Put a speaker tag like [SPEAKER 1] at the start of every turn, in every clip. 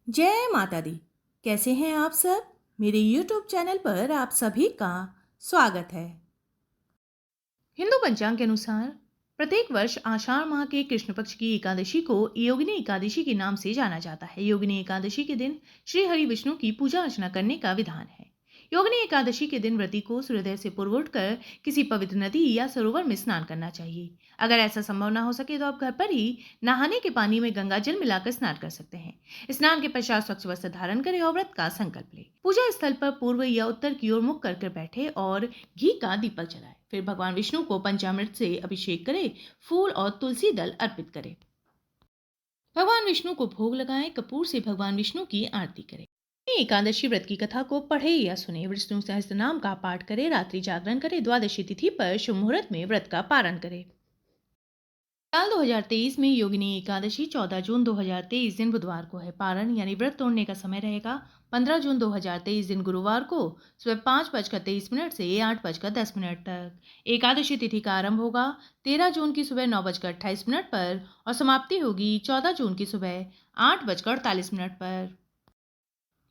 [SPEAKER 1] जय माता दी। कैसे हैं आप सब? मेरे YouTube चैनल पर आप सभी का स्वागत है। हिंदू पंचांग के अनुसार प्रत्येक वर्ष आषाढ़ माह के कृष्ण पक्ष की एकादशी को योगिनी एकादशी के नाम से जाना जाता है। योगिनी एकादशी के दिन श्री हरि विष्णु की पूजा अर्चना करने का विधान है। योगिनी एकादशी के दिन व्रती को सूर्योदय से पूर्व उठकर किसी पवित्र नदी या सरोवर में स्नान करना चाहिए। अगर ऐसा संभव ना हो सके तो आप घर पर ही नहाने के पानी में गंगा जल मिलाकर स्नान कर सकते हैं। स्नान के पश्चात स्वच्छ वस्त्र धारण करें और व्रत का संकल्प लें। पूजा स्थल पर पूर्व या उत्तर की ओर मुख कर बैठे और घी का दीपक जलाए। फिर भगवान विष्णु को पंचामृत से अभिषेक करें, फूल और तुलसी दल अर्पित करें। भगवान विष्णु को भोग लगाएं, कपूर से भगवान विष्णु की आरती करें। एकादशी व्रत की कथा को पढ़े या सुने, विष्णु सहस्त्र नाम का पाठ करें, रात्रि जागरण करें, द्वादशी तिथि पर शुभ मुहूर्त में व्रत का पारण करें। साल 2023 में योगिनी एकादशी 14 जून 2023 दिन बुधवार को है। पारण यानी व्रत तोड़ने का समय रहेगा 15 जून 2023 दिन गुरुवार को सुबह 5:23 से 8:10 तक। एकादशी तिथि का आरंभ होगा 13 जून की सुबह 9:28 पर और समाप्ति होगी 14 जून की सुबह 8:48 पर।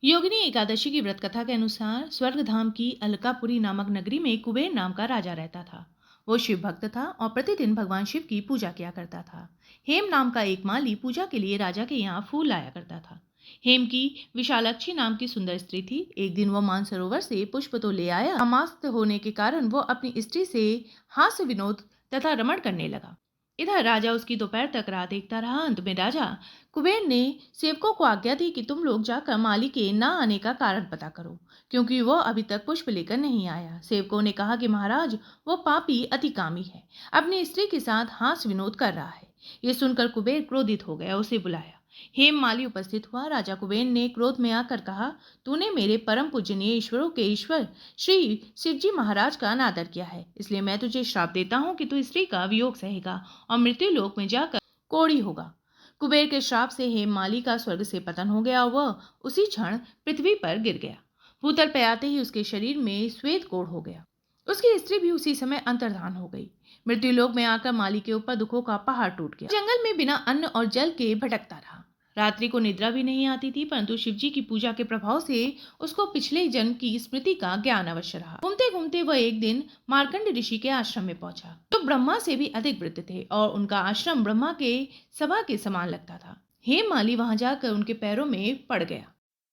[SPEAKER 1] योगिनी एकादशी की व्रत कथा के अनुसार स्वर्गधाम की अलकापुरी नामक नगरी में कुबेर नाम का राजा रहता था। वो शिव भक्त था और प्रतिदिन भगवान शिव की पूजा किया करता था। हेम नाम का एक माली पूजा के लिए राजा के यहाँ फूल लाया करता था। हेम की विशालाक्षी नाम की सुंदर स्त्री थी। एक दिन वो मानसरोवर से पुष्प तो ले आया, अमास्त होने के कारण वो अपनी स्त्री से हास्य विनोद तथा रमण करने लगा। इधर राजा उसकी दोपहर तक राह देखता रहा। अंत में राजा कुबेर ने सेवकों को आज्ञा दी कि तुम लोग जाकर माली के ना आने का कारण पता करो, क्योंकि वो अभी तक पुष्प लेकर नहीं आया। सेवकों ने कहा कि महाराज, वो पापी अतिकामी है, अपनी स्त्री के साथ हास्य विनोद कर रहा है। ये सुनकर कुबेर क्रोधित हो गया, उसे बुलाया। हेम माली उपस्थित हुआ। राजा कुबेर ने क्रोध में आकर कहा, तूने मेरे परम पूजनीय ईश्वरों के ईश्वर श्री शिवजी महाराज का अनादर किया है, इसलिए मैं तुझे श्राप देता हूँ कि तू स्त्री का वियोग सहेगा और मृत्यु लोक में जाकर कोढ़ी होगा। कुबेर के श्राप से हेममाली का स्वर्ग से पतन हो गया और वह उसी क्षण पृथ्वी पर गिर गया। भूतल पे आते ही उसके शरीर में श्वेत कोढ़ हो गया। उसकी स्त्री भी उसी समय अंतर्धान हो गई। मृत्यु लोक में आकर माली के ऊपर दुखों का पहाड़ टूट गया। जंगल में बिना अन्न और जल के भटकता रहा। रात्रि को निद्रा भी नहीं आती थी, परंतु शिवजी की पूजा के प्रभाव से उसको पिछले जन्म की स्मृति का ज्ञान अवश्य रहा। घूमते घूमते वह एक दिन मार्कंड ऋषि के आश्रम में पहुंचा, जो ब्रह्मा से भी अधिक वृद्ध थे और उनका आश्रम ब्रह्मा के सभा के समान लगता था। हेममाली वहां जाकर उनके पैरों में पड़ गया।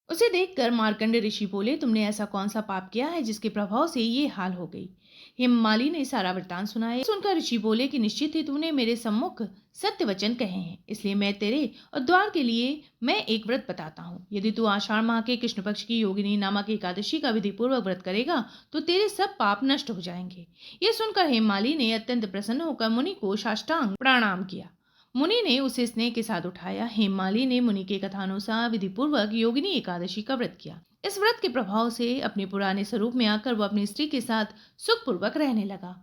[SPEAKER 1] उसे देखकर मार्कंड ऋषि बोले, तुमने ऐसा कौन सा पाप किया है जिसके प्रभाव से ये हाल हो गई? हेममाली ने सारा वृत्तांत सुनाया। सुनकर ऋषि बोले कि निश्चित ही तूने मेरे सम्मुख सत्य वचन कहे हैं, इसलिए मैं तेरे उद्धार के लिए मैं एक व्रत बताता हूँ। यदि तू आषाढ़ माह के कृष्ण पक्ष की योगिनी नामक एकादशी का विधि पूर्वक व्रत करेगा तो तेरे सब पाप नष्ट हो जाएंगे। यह सुनकर हेममाली ने अत्यंत प्रसन्न होकर मुनि को साष्टांग प्रणाम किया। मुनि ने उसे स्नेह के साथ उठाया। हेममाली ने मुनि के कथानुसार विधि पूर्वक योगिनी एकादशी का व्रत किया। इस व्रत के प्रभाव से अपने पुराने स्वरूप में आकर वो अपनी स्त्री के साथ सुखपूर्वक रहने लगा।